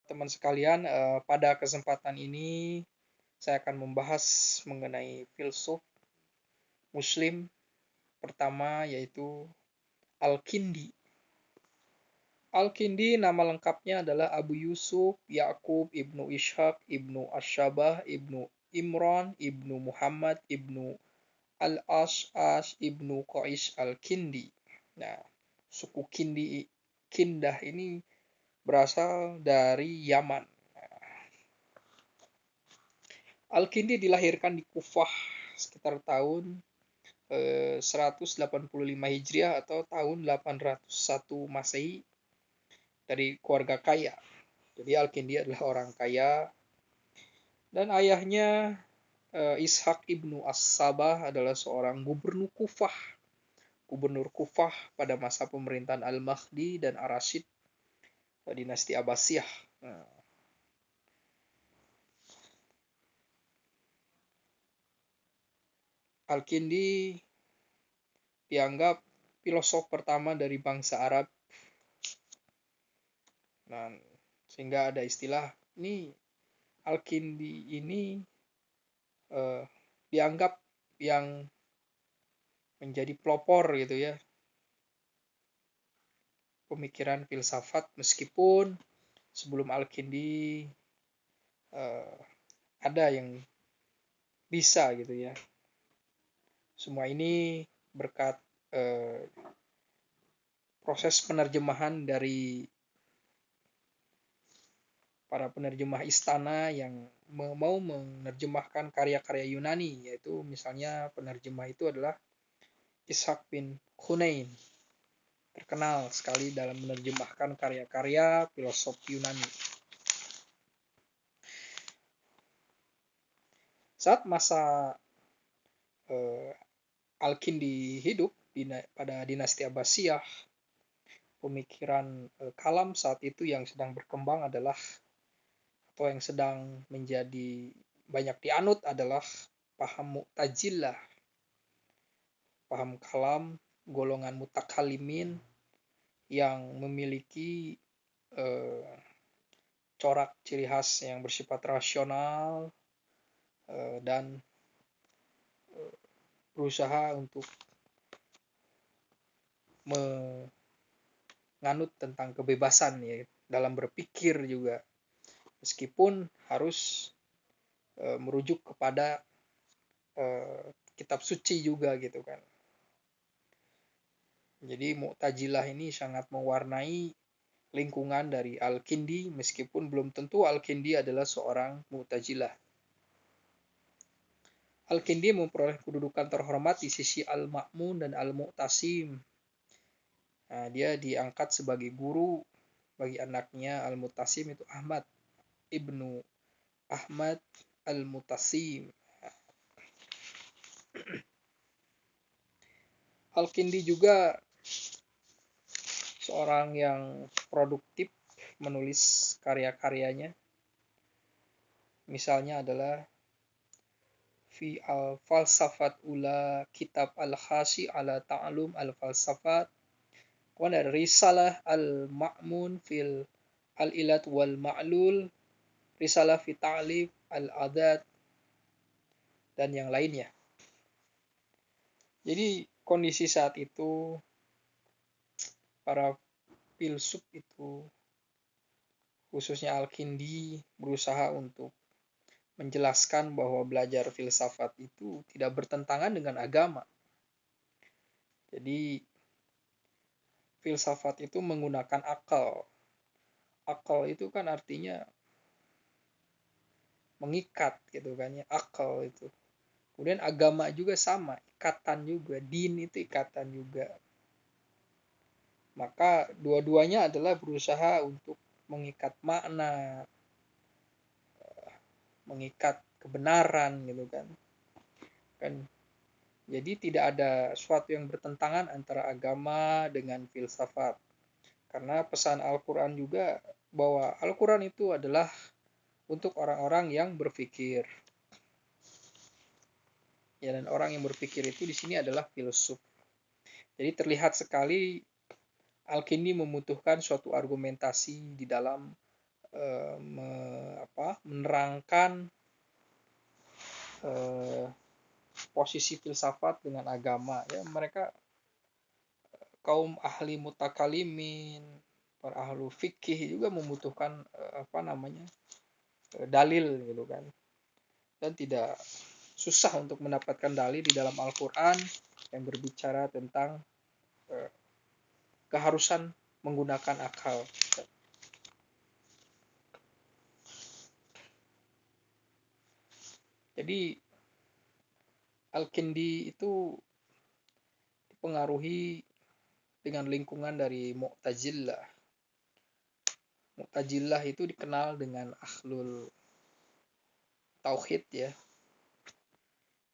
Teman sekalian, pada kesempatan ini saya akan membahas mengenai filsuf Muslim pertama yaitu Al-Kindi. Al-Kindi nama lengkapnya adalah Abu Yusuf Ya'qub ibnu Ishaq ibnu Asyabah ibnu Imran ibnu Muhammad ibnu Al-Ash'ash ibnu Qais Al-Kindi. Nah, suku Kindah ini berasal dari Yaman. Al-Kindi dilahirkan di Kufah sekitar tahun 185 Hijriah atau tahun 801 Masehi dari keluarga kaya. Jadi Al-Kindi adalah orang kaya dan ayahnya Ishaq ibnu As-Sabah adalah seorang gubernur Kufah pada masa pemerintahan Al-Mahdi dan Ar-Rasyid dinasti Abbasiyah. Nah, Al-Kindi dianggap filosof pertama dari bangsa Arab. Nah, sehingga ada istilah ini Al-Kindi ini dianggap yang menjadi pelopor gitu ya pemikiran filsafat, meskipun sebelum Al-Kindi ada yang bisa gitu ya. Semua ini berkat proses penerjemahan dari para penerjemah istana yang mau menerjemahkan karya-karya Yunani, yaitu misalnya penerjemah itu adalah Ishaq bin Hunain, terkenal sekali dalam menerjemahkan karya-karya filosof Yunani. Saat masa Al-Kindi hidup pada dinasti Abbasiyah, pemikiran kalam saat itu yang sedang berkembang adalah atau yang sedang menjadi banyak dianut adalah paham Mu'tazilah, paham kalam golongan mutakalimin yang memiliki corak ciri khas yang bersifat rasional dan berusaha untuk menganut tentang kebebasan ya dalam berpikir juga, meskipun harus merujuk kepada kitab suci juga gitu kan. Jadi Mu'tazilah ini sangat mewarnai lingkungan dari Al-Kindi, meskipun belum tentu Al-Kindi adalah seorang Mu'tazilah. Al-Kindi memperoleh kedudukan terhormat di sisi Al-Ma'mun dan Al-Mu'tasim. Nah, dia diangkat sebagai guru bagi anaknya Al-Mu'tasim, itu Ahmad ibnu Ahmad Al-Mu'tasim. Al-Kindi juga seorang yang produktif menulis karya-karyanya. Misalnya adalah fi al-falsafat ula kitab al-khasi ala ta'alum al-falsafat, kemudian risalah al-ma'mun fil al-ilat wal ma'lul, risalah fi ta'lif al-adat, dan yang lainnya. Jadi kondisi saat itu para filsuf itu, khususnya Al-Kindi, berusaha untuk menjelaskan bahwa belajar filsafat itu tidak bertentangan dengan agama. Jadi filsafat itu menggunakan akal. Akal itu kan artinya mengikat gitu kan ya, akal itu. Kemudian agama juga sama, ikatan juga, din itu ikatan juga. Maka dua-duanya adalah berusaha untuk mengikat makna, mengikat kebenaran gitu kan. Jadi tidak ada suatu yang bertentangan antara agama dengan filsafat. Karena pesan Al-Quran juga bahwa Al-Quran itu adalah untuk orang-orang yang berpikir. Ya, dan orang yang berpikir itu di sini adalah filsuf. Jadi terlihat sekali Al-Kindi membutuhkan suatu argumentasi di dalam menerangkan posisi filsafat dengan agama ya. Mereka kaum ahli mutakalimin, para ahlu fikih juga membutuhkan dalil gitu kan, dan tidak susah untuk mendapatkan dalil di dalam Al-Quran yang berbicara tentang keharusan menggunakan akal. Jadi Al-Kindi itu dipengaruhi dengan lingkungan dari Mu'tazilah. Mu'tazilah itu dikenal dengan ahlul tauhid ya.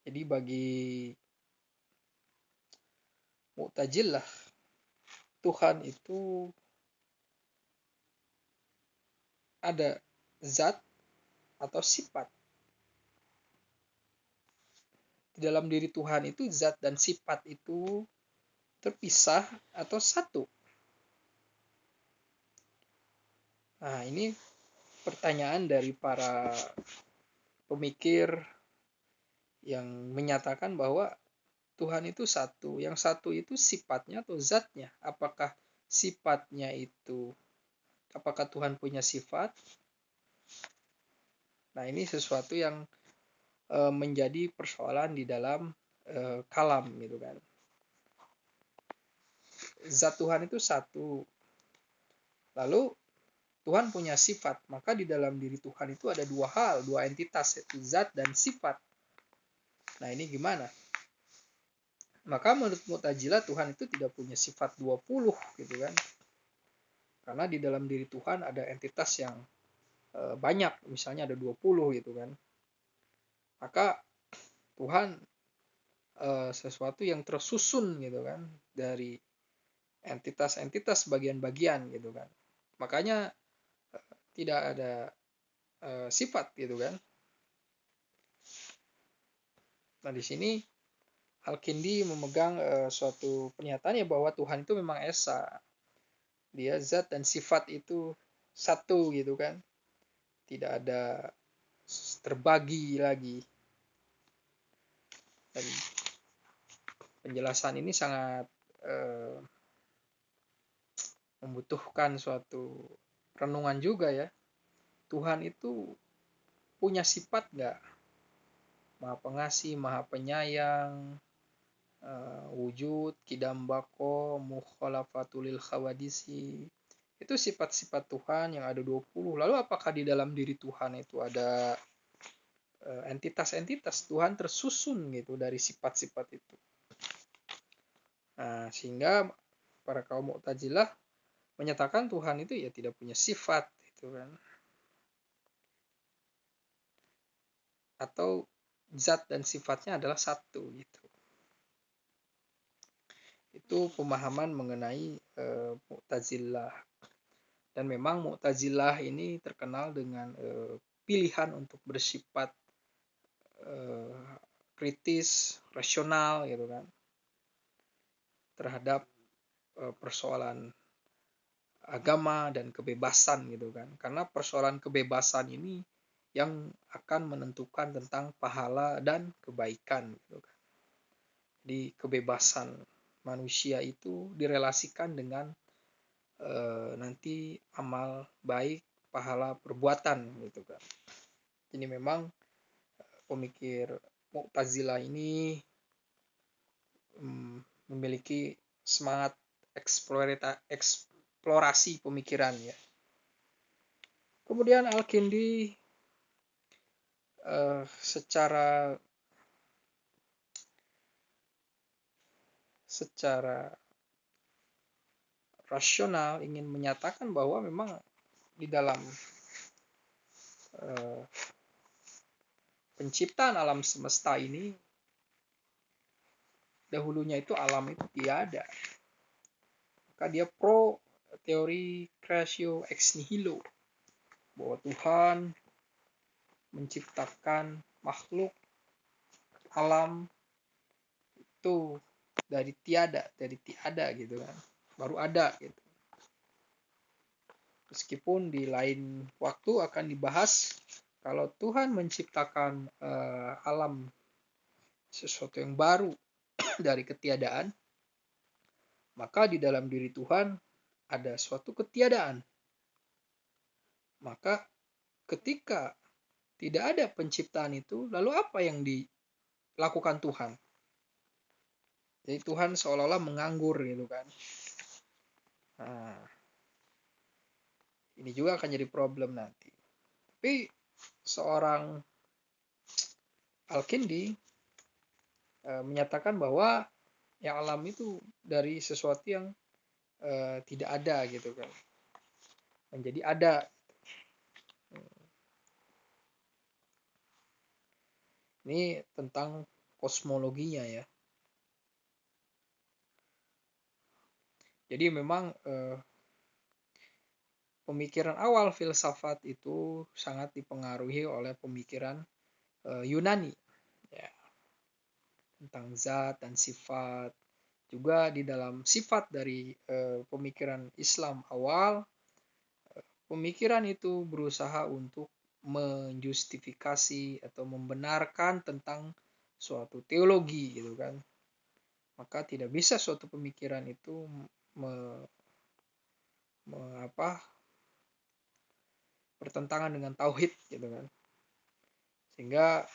Jadi bagi Mu'tazilah, Tuhan itu ada zat atau sifat. Di dalam diri Tuhan itu zat dan sifat itu terpisah atau satu. Nah, ini pertanyaan dari para pemikir yang menyatakan bahwa Tuhan itu satu. Yang satu itu sifatnya atau zatnya. Apakah sifatnya itu, apakah Tuhan punya sifat? Nah, ini sesuatu yang menjadi persoalan di dalam kalam gitu kan. Zat Tuhan itu satu. Lalu Tuhan punya sifat, maka di dalam diri Tuhan itu ada dua hal, dua entitas, yaitu zat dan sifat. Nah, ini gimana? Maka menurut Mu'tazilah Tuhan itu tidak punya sifat 20 gitu kan. Karena di dalam diri Tuhan ada entitas yang banyak, misalnya ada 20 gitu kan. Maka Tuhan sesuatu yang tersusun gitu kan dari entitas-entitas bagian-bagian gitu kan. Makanya tidak ada sifat gitu kan. Nah, di sini Al-Kindi memegang suatu pernyataan ya bahwa Tuhan itu memang esa. Dia zat dan sifat itu satu gitu kan. Tidak ada terbagi lagi. Dan penjelasan ini sangat membutuhkan suatu renungan juga ya. Tuhan itu punya sifat nggak? Maha pengasih, maha penyayang, wujud, kidam bako, mukhalafatulil khawadisi. Itu sifat-sifat Tuhan yang ada 20. Lalu apakah di dalam diri Tuhan itu ada entitas-entitas? Tuhan tersusun gitu dari sifat-sifat itu. Nah, sehingga para kaum Mu'tazilah menyatakan Tuhan itu ya tidak punya sifat gitu kan. Atau zat dan sifatnya adalah satu gitu. Itu pemahaman mengenai Mu'tazilah. Dan memang Mu'tazilah ini terkenal dengan pilihan untuk bersifat kritis, rasional gitu kan, terhadap persoalan agama dan kebebasan gitu kan. Karena persoalan kebebasan ini yang akan menentukan tentang pahala dan kebaikan gitu kan. Di kebebasan manusia itu direlasikan dengan nanti amal baik, pahala perbuatan gitu kan. Jadi memang pemikir Mu'tazilah ini memiliki semangat eksplorasi pemikiran ya. Kemudian Al-Kindi secara rasional ingin menyatakan bahwa memang di dalam penciptaan alam semesta ini dahulunya itu alam itu tiada. Maka dia pro teori creatio ex nihilo, bahwa Tuhan menciptakan makhluk alam itu dari tiada gitu kan, baru ada gitu. Meskipun di lain waktu akan dibahas kalau Tuhan menciptakan alam sesuatu yang baru dari ketiadaan, maka di dalam diri Tuhan ada suatu ketiadaan. Maka ketika tidak ada penciptaan itu, lalu apa yang dilakukan Tuhan? Jadi Tuhan seolah-olah menganggur gitu kan. Nah, ini juga akan jadi problem nanti. Tapi seorang Al-Kindi menyatakan bahwa yang alam itu dari sesuatu yang tidak ada gitu kan, menjadi ada. Ini tentang kosmologinya ya. Jadi memang pemikiran awal filsafat itu sangat dipengaruhi oleh pemikiran Yunani ya, tentang zat dan sifat. Juga di dalam sifat dari pemikiran Islam awal, pemikiran itu berusaha untuk menjustifikasi atau membenarkan tentang suatu teologi gitu kan. Maka tidak bisa suatu pemikiran itu bertentangan dengan tauhid gitu kan. Sehingga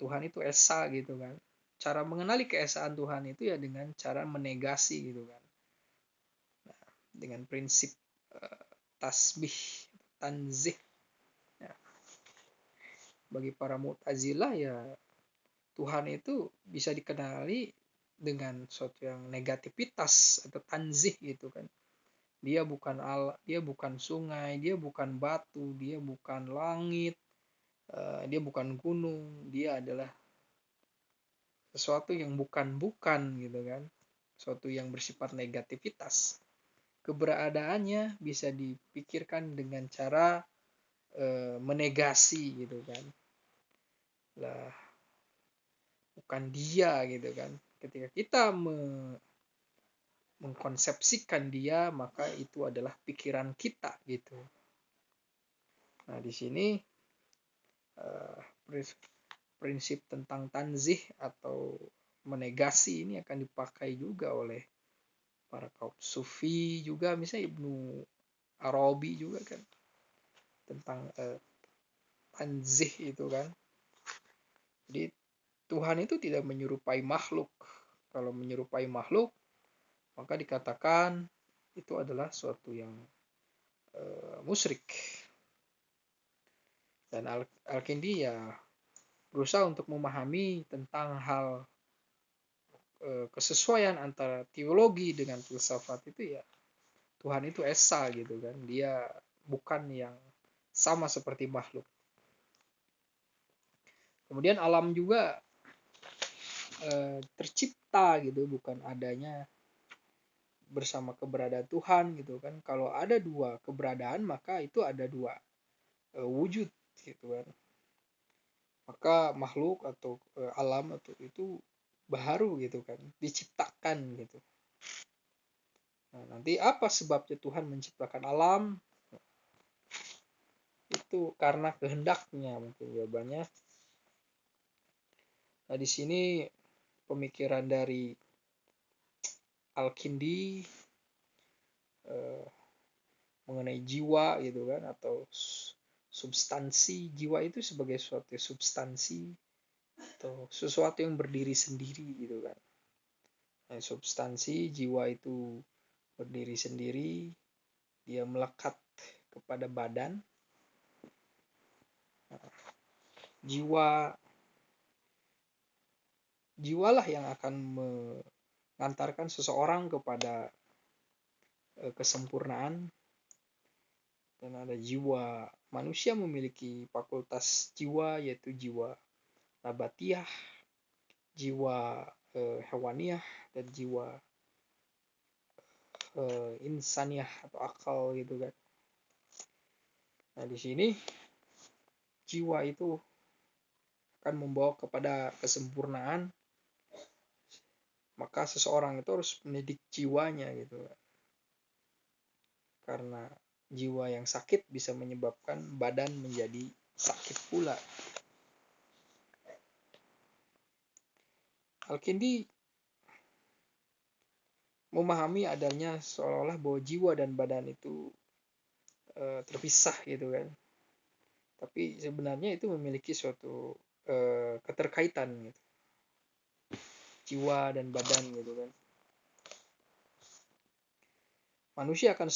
Tuhan itu esa gitu kan. Cara mengenali keesaan Tuhan itu ya dengan cara menegasi gitu kan. Nah, dengan prinsip tasbih, tanzih. Ya. Bagi para Mu'tazilah ya Tuhan itu bisa dikenali dengan suatu yang negativitas atau tanzih gitu kan. Dia bukan dia bukan sungai, dia bukan batu, dia bukan langit, dia bukan gunung, dia adalah sesuatu yang bukan gitu kan, sesuatu yang bersifat negativitas. Keberadaannya bisa dipikirkan dengan cara menegasi gitu kan, lah bukan dia gitu kan. Ketika kita mengkonsepsikan dia, maka itu adalah pikiran kita gitu. Nah di sini prinsip tentang tanzih atau menegasi ini akan dipakai juga oleh para kaum sufi juga, misalnya Ibnu Arabi juga kan, tentang tanzih itu kan. Jadi Tuhan itu tidak menyerupai makhluk. Kalau menyerupai makhluk, maka dikatakan itu adalah suatu yang musyrik. Dan Al-Kindi ya berusaha untuk memahami tentang hal kesesuaian antara teologi dengan filsafat itu ya. Tuhan itu esa gitu kan, dia bukan yang sama seperti makhluk. Kemudian alam juga tercipta gitu, bukan adanya bersama keberadaan Tuhan gitu kan. Kalau ada dua keberadaan maka itu ada dua wujud gitu kan. Maka makhluk atau alam atau itu baru gitu kan, diciptakan gitu. Nah, nanti apa sebabnya Tuhan menciptakan alam? Itu karena kehendaknya mungkin jawabannya. Nah, di sini pemikiran dari Al-Kindi mengenai jiwa gitu kan, atau substansi. Jiwa itu sebagai suatu substansi atau sesuatu yang berdiri sendiri gitu kan. Nah, substansi jiwa itu berdiri sendiri, dia melekat kepada badan. Nah, jiwalah yang akan mengantarkan seseorang kepada kesempurnaan. Dan ada jiwa, manusia memiliki fakultas jiwa, yaitu jiwa nabatiah, jiwa hewaniah, dan jiwa insaniah atau akal gitu kan. Nah di sini jiwa itu akan membawa kepada kesempurnaan, maka seseorang itu harus mendidik jiwanya gitu. karena jiwa yang sakit bisa menyebabkan badan menjadi sakit pula. Al-Kindi memahami adanya seolah-olah bahwa jiwa dan badan itu terpisah gitu kan. Tapi sebenarnya itu memiliki suatu keterkaitan gitu. Jiwa dan badan gitu kan. Manusia akan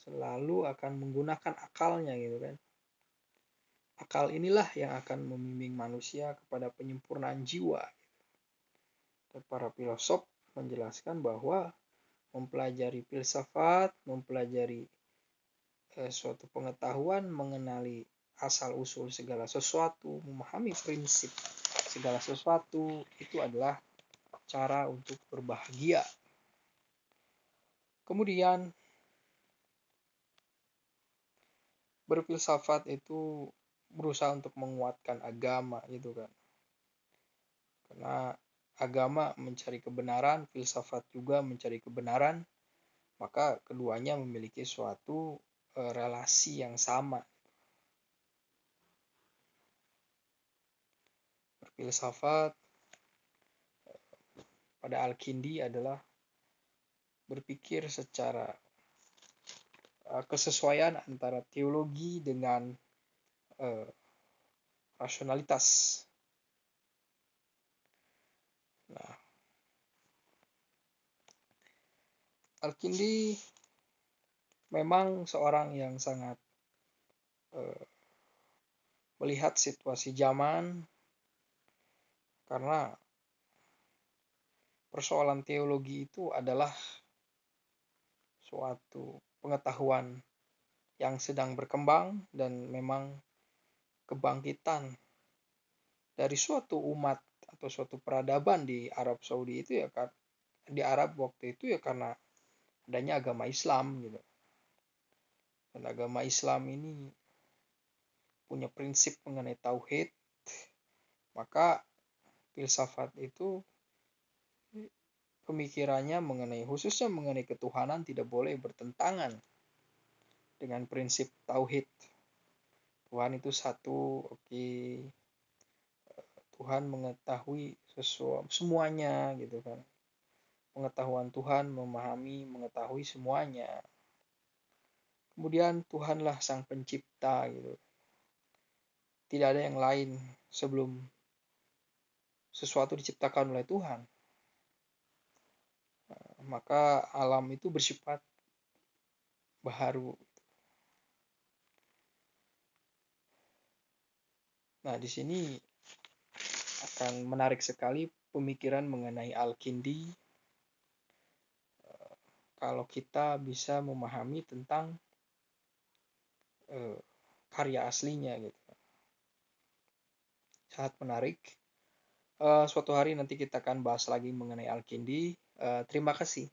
selalu akan menggunakan akalnya gitu kan. Akal inilah yang akan membimbing manusia kepada penyempurnaan jiwa. Dan para filosof menjelaskan bahwa mempelajari filsafat, mempelajari suatu pengetahuan, mengenali asal-usul segala sesuatu, memahami prinsip segala sesuatu, itu adalah cara untuk berbahagia. Kemudian berfilsafat itu berusaha untuk menguatkan agama gitu kan. Karena agama mencari kebenaran, filsafat juga mencari kebenaran, maka keduanya memiliki suatu relasi yang sama. Berfilsafat pada Al-Kindi adalah berpikir secara kesesuaian antara teologi dengan rasionalitas. Nah, Al-Kindi memang seorang yang sangat melihat situasi zaman, karena persoalan teologi itu adalah suatu pengetahuan yang sedang berkembang, dan memang kebangkitan dari suatu umat atau suatu peradaban di Arab Saudi itu ya kan, di Arab waktu itu ya karena adanya agama Islam gitu. Dan agama Islam ini punya prinsip mengenai tauhid, maka filsafat itu pemikirannya khususnya mengenai ketuhanan tidak boleh bertentangan dengan prinsip tauhid. Tuhan itu satu, oke. Tuhan mengetahui semuanya gitu kan. Pengetahuan Tuhan mengetahui semuanya. Kemudian Tuhanlah sang pencipta gitu. Tidak ada yang lain sebelum sesuatu diciptakan oleh Tuhan. Maka alam itu bersifat baharu. Nah, di sini akan menarik sekali pemikiran mengenai Al-Kindi kalau kita bisa memahami tentang karya aslinya gitu. Sangat menarik. Suatu hari nanti kita akan bahas lagi mengenai Al-Kindi. Terima kasih.